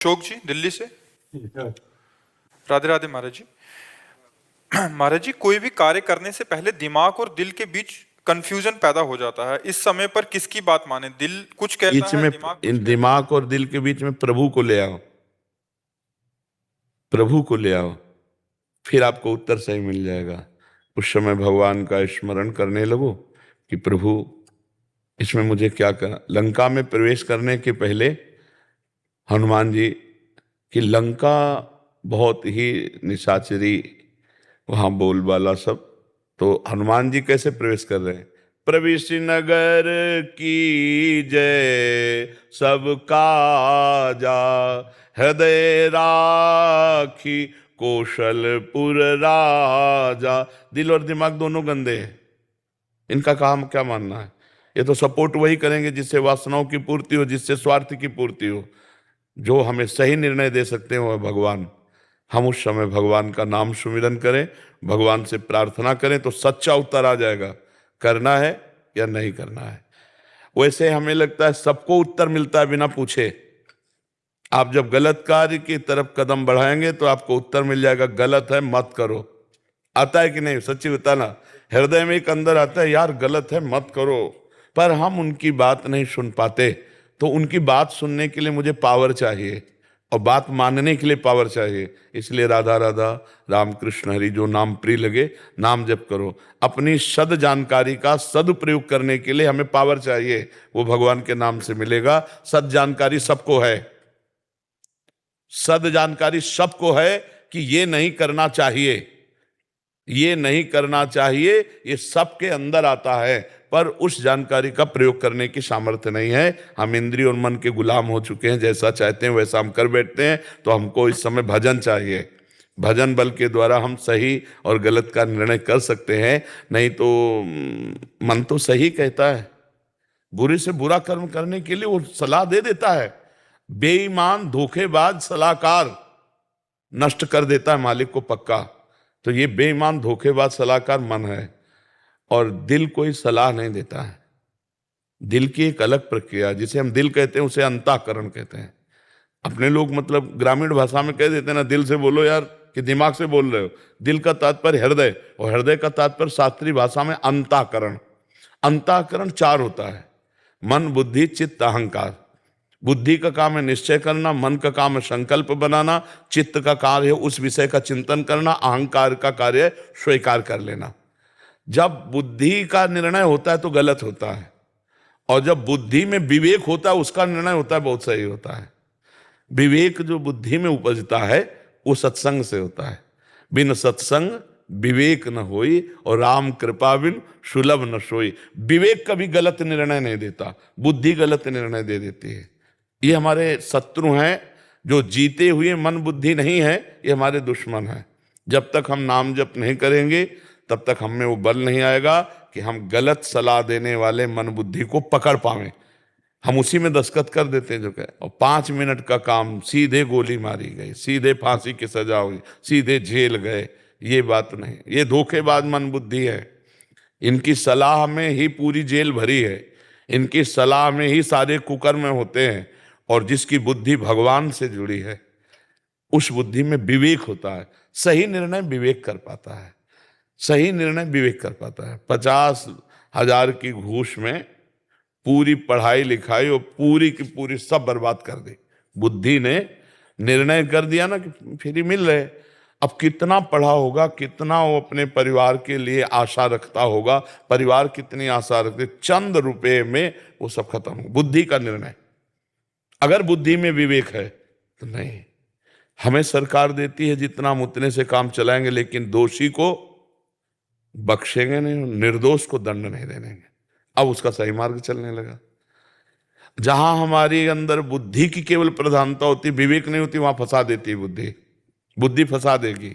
अशोक जी दिल्ली से। राधे राधे महाराज जी। महाराज जी, कोई भी कार्य करने से पहले दिमाग और दिल के बीच कंफ्यूजन पैदा हो जाता है। इस समय पर किसकी बात माने? दिल कुछ कहता बीच है, में दिमाग कुछ इन कहता दिमाग और दिल के बीच में प्रभु को ले आओ, प्रभु को ले आओ, फिर आपको उत्तर सही मिल जाएगा। उस समय भगवान का स्मरण करने लगो कि प्रभु इसमें मुझे क्या करना। लंका में प्रवेश करने के पहले हनुमान जी की लंका बहुत ही निशाचरी, वहां बोलबाला सब, तो हनुमान जी कैसे प्रवेश कर रहे हैं? प्रविश नगर की जय सब काजा, हृदय राखी कौशलपुर राजा। दिल और दिमाग दोनों गंदे हैं, इनका काम क्या मानना है? ये तो सपोर्ट वही करेंगे जिससे वासनाओं की पूर्ति हो, जिससे स्वार्थ की पूर्ति हो। जो हमें सही निर्णय दे सकते हैं वह भगवान। हम उस समय भगवान का नाम सुमिरन करें, भगवान से प्रार्थना करें तो सच्चा उत्तर आ जाएगा, करना है या नहीं करना है। वैसे हमें लगता है सबको उत्तर मिलता है बिना पूछे। आप जब गलत कार्य की तरफ कदम बढ़ाएंगे तो आपको उत्तर मिल जाएगा, गलत है मत करो। आता है कि नहीं? सच्ची बताना, हृदय में एक अंदर आता है, यार गलत है मत करो, पर हम उनकी बात नहीं सुन पाते। तो उनकी बात सुनने के लिए मुझे पावर चाहिए और बात मानने के लिए पावर चाहिए। इसलिए राधा राधा राम कृष्ण हरि, जो नाम प्रिय लगे नाम जप करो। अपनी सद जानकारी का सदुपयोग करने के लिए हमें पावर चाहिए, वो भगवान के नाम से मिलेगा। सद जानकारी सबको है, सद जानकारी सबको है कि ये नहीं करना चाहिए, ये नहीं करना चाहिए, ये सबके अंदर आता है, पर उस जानकारी का प्रयोग करने की सामर्थ्य नहीं है। हम इंद्रिय और मन के गुलाम हो चुके हैं, जैसा चाहते हैं वैसा हम कर बैठते हैं। तो हमको इस समय भजन चाहिए, भजन बल के द्वारा हम सही और गलत का निर्णय कर सकते हैं। नहीं तो मन तो सही कहता है, बुरे से बुरा कर्म करने के लिए वो सलाह दे देता है। बेईमान धोखेबाज सलाहकार नष्ट कर देता है मालिक को पक्का। तो ये बेईमान धोखेबाज सलाहकार मन है, और दिल कोई सलाह नहीं देता है। दिल की एक अलग प्रक्रिया, जिसे हम दिल कहते हैं उसे अंतःकरण कहते हैं। अपने लोग मतलब ग्रामीण भाषा में कह देते हैं ना, दिल से बोलो यार, कि दिमाग से बोल रहे हो। दिल का तात्पर्य हृदय, और हृदय का तात्पर्य शास्त्रीय भाषा में अंतःकरण। अंतःकरण चार होता है, मन बुद्धि चित्त अहंकार। बुद्धि का काम है निश्चय करना, मन का काम है संकल्प बनाना, चित्त का कार्य है उस विषय का चिंतन करना, अहंकार का कार्य है स्वीकार कर लेना। जब बुद्धि का निर्णय होता है तो गलत होता है, और जब बुद्धि में विवेक होता है उसका निर्णय होता है बहुत सही होता है। विवेक जो बुद्धि में उपजता है वो सत्संग से होता है। बिन सत्संग विवेक न होई, और राम कृपा बिन सुलभ न सोई। विवेक कभी गलत निर्णय नहीं देता, बुद्धि गलत निर्णय दे देती है। ये हमारे शत्रु हैं, जो जीते हुए मन बुद्धि नहीं है, ये हमारे दुश्मन हैं। जब तक हम नाम जप नहीं करेंगे तब तक हमें वो बल नहीं आएगा कि हम गलत सलाह देने वाले मन बुद्धि को पकड़ पावें। हम उसी में दस्तखत कर देते हैं जो कहे, और 5 मिनट का काम सीधे गोली मारी गई, सीधे फांसी की सजा हुई, सीधे जेल गए। ये बात नहीं, ये धोखेबाज मन बुद्धि है। इनकी सलाह में ही पूरी जेल भरी है, इनकी सलाह में ही सारे कुकर्म होते हैं। और जिसकी बुद्धि भगवान से जुड़ी है उस बुद्धि में विवेक होता है, सही निर्णय विवेक कर पाता है, सही निर्णय विवेक कर पाता है। 50,000 की घूस में पूरी पढ़ाई लिखाई और पूरी की पूरी सब बर्बाद कर दी। बुद्धि ने निर्णय कर दिया ना कि फ्री मिल रहे। अब कितना पढ़ा होगा, कितना वो अपने परिवार के लिए आशा रखता होगा, परिवार कितनी आशा रखते, चंद रुपए में वो सब खत्म हो। बुद्धि का निर्णय। अगर बुद्धि में विवेक है तो नहीं, हमें सरकार देती है जितना हम उतने से काम चलाएंगे, लेकिन दोषी को बख्शेंगे नहीं, निर्दोष को दंड नहीं देंगे। अब उसका सही मार्ग चलने लगा। जहां हमारी अंदर बुद्धि की केवल प्रधानता होती, विवेक नहीं होती, वहां फंसा देती है बुद्धि। बुद्धि फंसा देगी।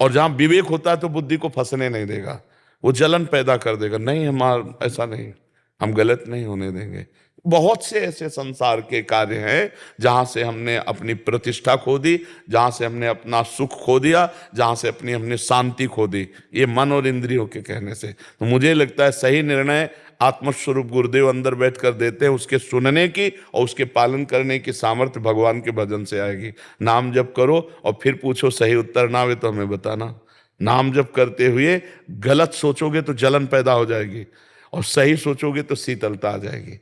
और जहां विवेक होता है तो बुद्धि को फंसने नहीं देगा, वो जलन पैदा कर देगा। नहीं, हमारा ऐसा नहीं, हम गलत नहीं होने देंगे। बहुत से ऐसे संसार के कार्य हैं जहां से हमने अपनी प्रतिष्ठा खो दी, जहां से हमने अपना सुख खो दिया, जहां से अपनी हमने शांति खो दी, ये मन और इंद्रियों के कहने से। तो मुझे लगता है सही निर्णय आत्मस्वरूप गुरुदेव अंदर बैठ कर देते हैं, उसके सुनने की और उसके पालन करने की सामर्थ्य भगवान के भजन से आएगी। नाम जप करो और फिर पूछो सही उत्तर ना आवे तो हमें बताना। नाम जप करते हुए गलत सोचोगे तो जलन पैदा हो जाएगी, और सही सोचोगे तो शीतलता आ जाएगी,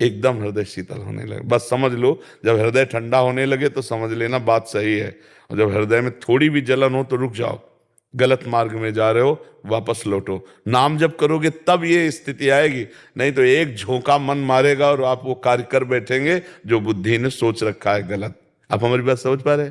एकदम हृदय शीतल होने लगे। बस समझ लो, जब हृदय ठंडा होने लगे तो समझ लेना बात सही है, और जब हृदय में थोड़ी भी जलन हो तो रुक जाओ, गलत मार्ग में जा रहे हो, वापस लौटो। नाम जब करोगे तब ये स्थिति आएगी, नहीं तो एक झोंका मन मारेगा और आप वो कार्य कर बैठेंगे जो बुद्धि ने सोच रखा है गलत। आप हमारी बात समझ पा रहे हैं?